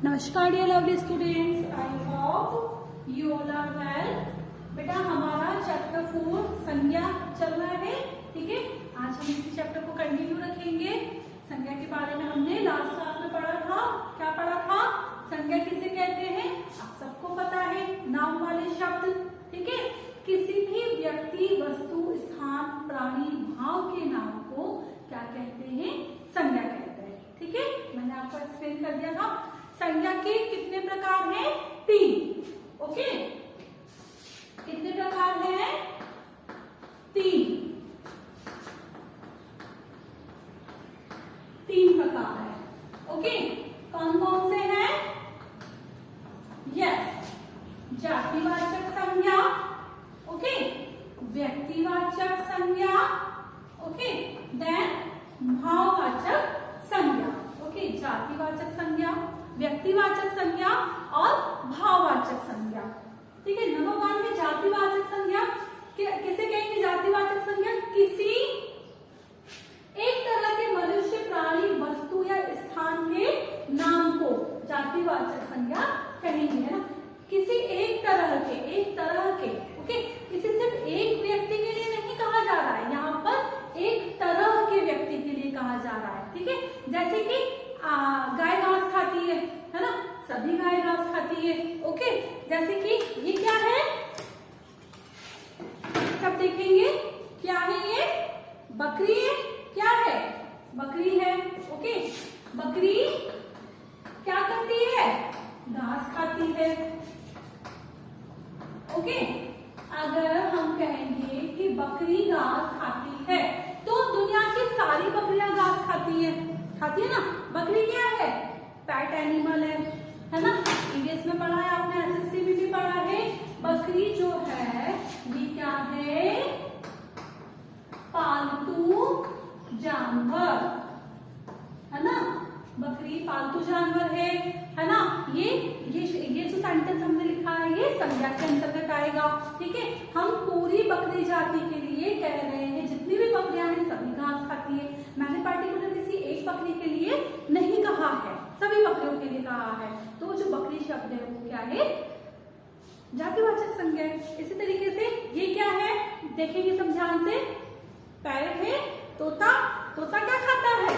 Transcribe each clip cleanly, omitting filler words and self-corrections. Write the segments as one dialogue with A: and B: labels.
A: नमस्कार dear lovely students, I hope you all are well. बेटा हमारा चैप्टर 4 संज्ञा चल रहा है, ठीक है। आज हम इसी चैप्टर को कंटिन्यू रखेंगे। संज्ञा के बारे में हमने लास्ट क्लास में पढ़ा था। क्या पढ़ा था? संज्ञा किसे कहते हैं आप सबको पता है, नाम वाले शब्द, ठीक है। किसी भी व्यक्ति, वस्तु, स्थान, प्राणी, भाव के नाम को क्या कहते हैं? संज्ञा कहते हैं, ठीक है। मैंने आपको एक्सप्लेन कर दिया था। संज्ञा के कितने प्रकार हैं? 3, ओके। कितने प्रकार हैं? 3 प्रकार है, ओके। कौन कौन से हैं? यस, जातिवाचक संज्ञा, ओके, व्यक्तिवाचक संज्ञा, ओके, देन भाववाचक संज्ञा, ओके। जातिवाचक संज्ञा, व्यक्तिवाचक संज्ञा और भाववाचक संज्ञा, ठीक है। नंबर 1 में जातिवाचक संज्ञा किसे कहेंगे? जातिवाचक संज्ञा किसी एक तरह के मनुष्य, प्राणी, वस्तु या स्थान के नाम को जातिवाचक संज्ञा कहेंगे, है ना। किसी एक तरह के, ओके। किसी सिर्फ एक व्यक्ति के लिए नहीं कहा जा रहा है, यहाँ पर एक तरह के व्यक्ति के लिए कहा जा रहा है, ठीक है। जैसे कि गाय घास खाती है ना, सभी गाय घास खाती है, ओके। जैसे कि ये क्या है, सब देखेंगे क्या है ये? बकरी है, क्या है? बकरी है, ओके। बकरी क्या करती है? घास खाती है, ओके। अगर हम कहेंगे कि बकरी घास खाती है तो दुनिया की सारी बकरियां घास खाती है ना। बकरी क्या है? पेट एनिमल है ना। इंग्लिश में पढ़ा है आपने, एसएससी में भी पढ़ा है। बकरी जो है ये क्या है? पालतू जानवर, है ना। बकरी पालतू जानवर है ना। ये जो सेंटेंस हमने लिखा है ये संज्ञा के अंतर्गत आएगा, ठीक है। हम पूरी बकरी जाति के लिए कह रहे हैं, जितनी भी बकरियां हैं सभी घास खाती है। मैंने पर्टिकुलर किसी एक बकरी के लिए नहीं कहा है, सभी बकरियों के लिए कहा है। तो जो बकरी शब्द है वो क्या है? जातिवाचक संज्ञा है। इसी तरीके से ये क्या है देखेंगे सब ध्यान से। पैरट है, तोता क्या खाता है?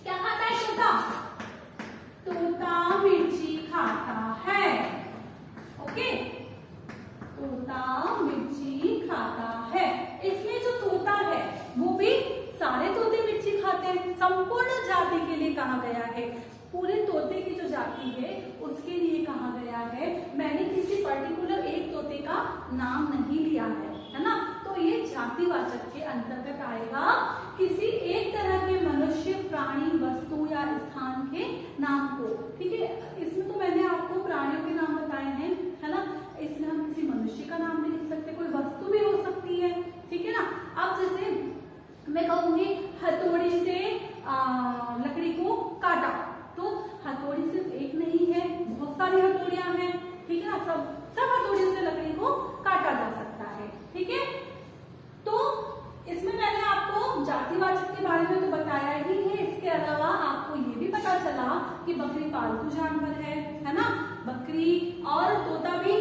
A: क्या खाता है तोता? तोता मिर्ची खाता है, ओके। तोता मिर्ची खाता है। इसमें जो तोता है वो भी सारे तोते मिर्ची खाते हैं, संपूर्ण जाति के लिए कहा गया है। पूरे तोते की जो जाति है उसके लिए कहा गया है। मैंने किसी पर्टिकुलर एक तोते का नाम नहीं लिया है ना। तो ये जातिवाचक के अंतर्गत आएगा। किसी एक तरह के मनुष्य, प्राणी, वस्तु या स्थान के नाम को, ठीक है। इसमें तो मैंने आपको प्राणियों के नाम बताए हैं, है ना। इसमें हम किसी मनुष्य का नाम भी लिख सकते, कोई वस्तु भी हो सकती है, ठीक है ना। अब जैसे मैं कहूंगी हथौड़ी से लकड़ी को काटा, तो हथौड़ी सिर्फ एक नहीं है, बहुत सारी हथौड़ियां हैं, ठीक है ना। सब हथौड़ियों से लकड़ी को काटा जा सकता है, ठीक है। तो इसमें मैंने आपको जातिवाचक के बारे में तो बताया ही है। इसके अलावा आपको ये भी पता चला कि बकरी पालतू जानवर है ना। बकरी और तोता भी,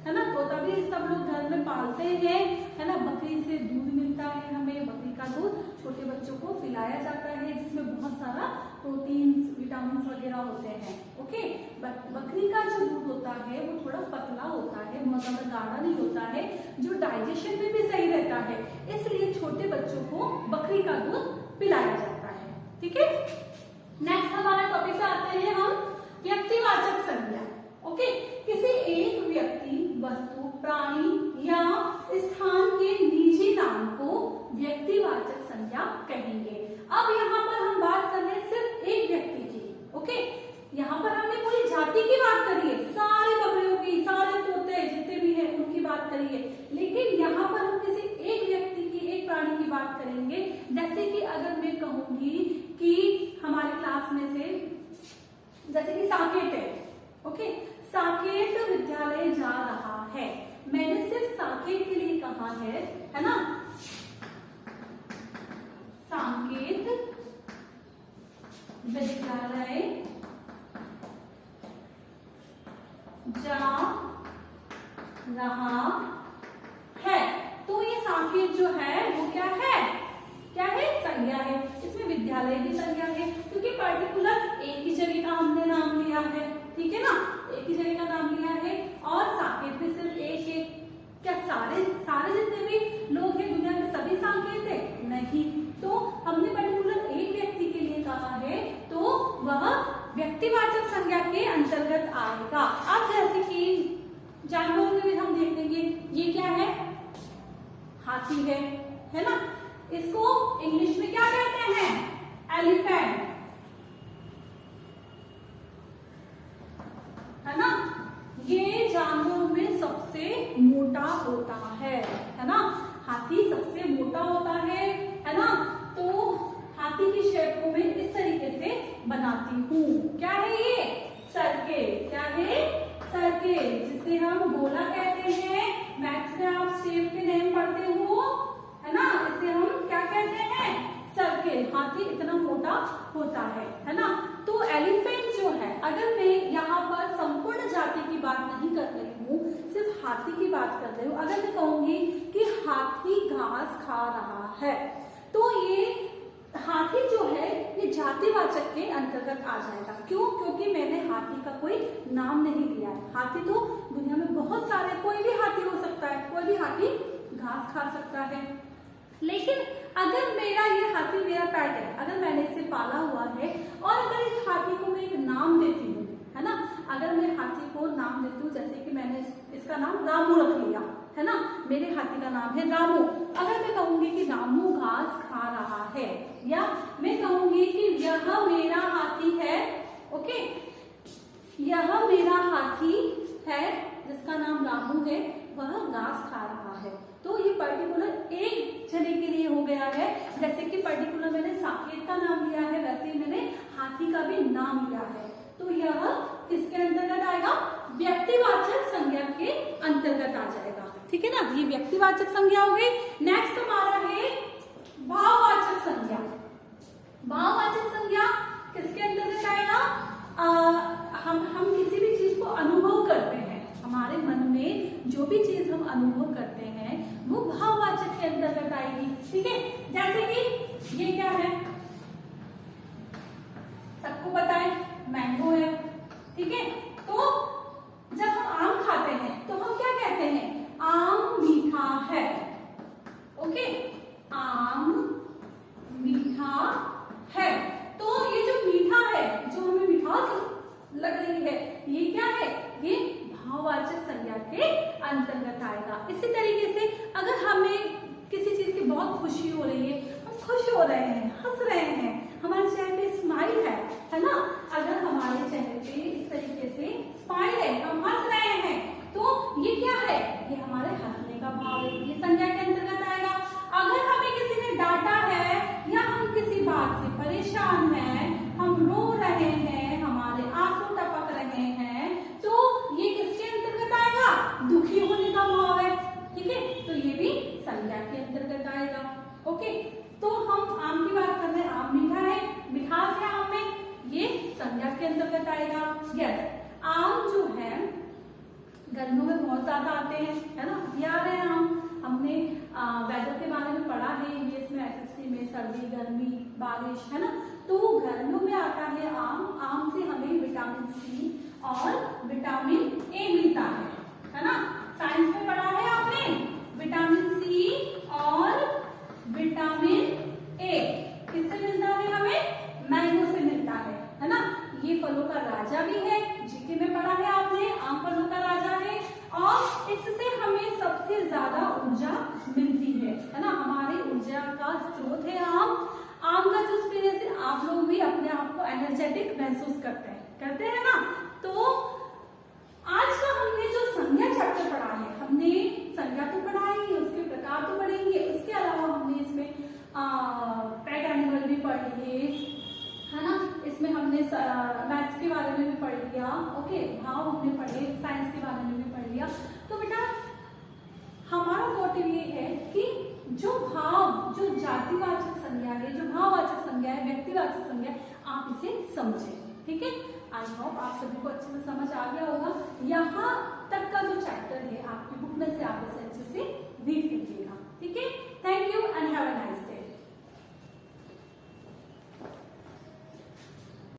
A: है ना। तोता भी सब लोग घर में पालते हैं, है ना। बकरी से दूध मिलता है हमें। बकरी का दूध छोटे बच्चों को पिलाया जाता है, जिसमें बहुत सारा प्रोटीन, विटामिन वगैरह होते हैं, ओके। बकरी का जो दूध होता है वो थोड़ा पतला होता है, बहुत ज्यादा गाढ़ा नहीं होता है, जो डाइजेशन में भी सही रहता है। इसलिए छोटे बच्चों को बकरी का दूध पिलाया जाता है, ठीक है। नेक्स्ट हमारे टॉपिक पे आते हैं हम, व्यक्तिवाचक संज्ञा, ओके। किसी एक व्यक्ति, वस्तु, प्राणी या स्थान के निजी नाम को व्यक्तिवाचक संज्ञा कहेंगे। अब यहाँ पर हम बात कर रहे हैं सिर्फ एक व्यक्ति की, ओके। यहाँ पर हमने पूरी जाति की बात करी है, सारी बकरियों की, सारे तोते जितने भी हैं उनकी बात करी है। लेकिन यहाँ पर हम किसी एक व्यक्ति की, एक प्राणी की बात करेंगे। जैसे कि अगर मैं कहूंगी कि हमारे क्लास में से जैसे कि साकेत है, ओके। साकेत विद्यालय जा रहा है, मैंने सिर्फ साकेत के लिए कहा है ना। साकेत विद्यालय जा रहा है। तो ये साकेत जो है वो क्या है संज्ञा है। इसमें विद्यालय भी संज्ञा है क्योंकि पर्टिकुलर एक ही जगह का हमने नाम लिया है, ठीक है ना, एक ही जगह का नाम लिया है और साकेत भी सिर्फ एक है। क्या सारे जितने भी लोग हैं दुनिया में सभी साकेत है? नहीं। तो हमने पर्टिकुलर एक व्यक्ति के लिए कहा है तो वह व्यक्तिवाचक संज्ञा के अंतर्गत आएगा। अब जैसे कि जानवरों में भी हम देखेंगे, ये क्या है? हाथी है ना। इसको इंग्लिश में क्या कहते हैं? एलिफेंट, है ना। ये जानवरों में सबसे मोटा होता है ना। हाथी सबसे मोटा होता है ना। तो हाथी की शेप को मैं इस तरीके से बनाती हूँ। क्या है ये? सर्किल। क्या है? सर्किल, जिसे हम गोला कहते हैं। मैथ्स में आप शेप के नेम पढ़ते हो, है ना। इसे हम क्या कहते हैं? सर्किल। हाथी इतना मोटा होता है ना। तो एलिफेंट जो है, अगर मैं यहाँ पर संपूर्ण जाति की बात नहीं कर रही हूँ, सिर्फ हाथी की बात कर रही हूँ, अगर मैं कहूंगी कि हाथी घास खा रहा है, तो ये हाथी जो है ये जातिवाचक के अंतर्गत आ जाएगा। क्यों? क्योंकि मैंने हाथी का कोई नाम नहीं लिया है। हाथी तो दुनिया में बहुत सारे, कोई भी हाथी हो सकता है, कोई भी हाथी घास खा सकता है। लेकिन अगर मेरा ये हाथी मेरा पेट है, अगर मैंने इसे पाला हुआ है और अगर इस हाथी को मैं एक नाम देती हूँ, है ना, अगर मैं हाथी को नाम देती हूँ, जैसे कि मैंने इसका नाम रामू रख लिया, है ना, मेरे हाथी का नाम है रामू। अगर मैं कहूंगी कि रामू घास खा रहा है, या मैं कहूंगी कि यह मेरा हाथी है, ओके, यह मेरा हाथी है जिसका नाम रामू है, वह घास खा रहा है, तो ये पर्टिकुलर एक जने के लिए हो गया है। जैसे कि पर्टिकुलर मैंने साकेत का नाम लिया है, वैसे ही मैंने हाथी का भी नाम लिया है। तो यह किसके अंतर्गत आएगा? व्यक्तिवाचक संज्ञा के अंतर्गत आ जाएगा, ठीक है ना। ये व्यक्तिवाचक संज्ञा हो गई। नेक्स्ट हमारा है भाववाचक संज्ञा। भाववाचक संज्ञा किसके अंतर्गत आएगा? हम किसी भी चीज को अनुभव करते हैं, हमारे मन में जो भी चीज हम अनुभव करते हैं वो भाववाचक के अंतर्गत आएगी, ठीक है। जैसे कि ये क्या है? सबको पता है मैंगो है, ठीक है। तो जब हम आम खाते हैं तो हम क्या कहते हैं? आम मीठा है, ओके, आम मीठा है। तो ये जो मीठा है, जो हमें मिठास लग रही है, ये क्या है? ये भाववाचक संज्ञा के अंतर्गत आएगा। इसी तरीके से अगर हमें किसी चीज की बहुत खुशी हो रही है, हम खुश हो रहे हैं, हंस रहे हैं, हमारे चेहरे पे स्माइल है ना, अगर हमारे चेहरे पे इस तरीके से स्माइल है, हम हंस रहे हैं, तो ये क्या है? ये हमारे हंसने का भाव है, ये संज्ञा के अंतर्गत आएगा। अगर हमें किसी ने डांटा है या हम किसी बात से परेशान हैं, हम रो रहे हैं, हमारे आंसू टपक रहे हैं, तो ये किसके अंतर्गत आएगा? दुखी होने का भाव है, ठीक है, तो ये भी संज्ञा के अंतर्गत आएगा, ओके। तो हम आम की बात कर रहे हैं, आम मीठा है, मिठास है आम में, ये संज्ञा के अंतर्गत आएगा। यस, आम जो है गर्मियों में बहुत ज्यादा आते हैं, है ना, ये आ रहे हैं आम। हमने वेदर के बारे में पढ़ा है ईवीएस में, एसएसटी में, सर्दी, गर्मी, बारिश, है ना। तो गर्मियों में आता है आम। आम से हमें विटामिन सी और विटामिन ए मिलता है ना। साइंस में पढ़ा है आपने, विटामिन सी और विटामिन ए किससे मिलता है? हमें मैंगो से मिलता है ना। ये फलों का राजा भी है, जीके में पढ़ा है आपने, आम फलों का राजा है, और इससे हमें सबसे ज्यादा ऊर्जा मिलती है ना। हमारी ऊर्जा का स्रोत है आम। आम का जूस पीने से आप लोग भी अपने आप को एनर्जेटिक महसूस करते हैं ना। तो आज का हमने जो संज्ञा चैप्टर पढ़ा है, हमने संज्ञा तो पढ़ाई, उसके प्रकार तो पढ़ेंगे, उसके अलावा हमने इसमें पेट एनिमल भी पढ़ लिए, है ना। इसमें हमने मैथ्स के बारे में भी पढ़ लिया, ओके, भाव हमने पढ़े, साइंस के बारे में भी पढ़ लिया। तो बेटा हमारा मोटिव ये है कि जो भाव, जो जातिवाचक संज्ञा है, जो भाववाचक संज्ञा है, व्यक्तिवाचक संज्ञा है, आप इसे समझें, ठीक है। आई होप आप सभी को अच्छे से समझ आ गया होगा। यहाँ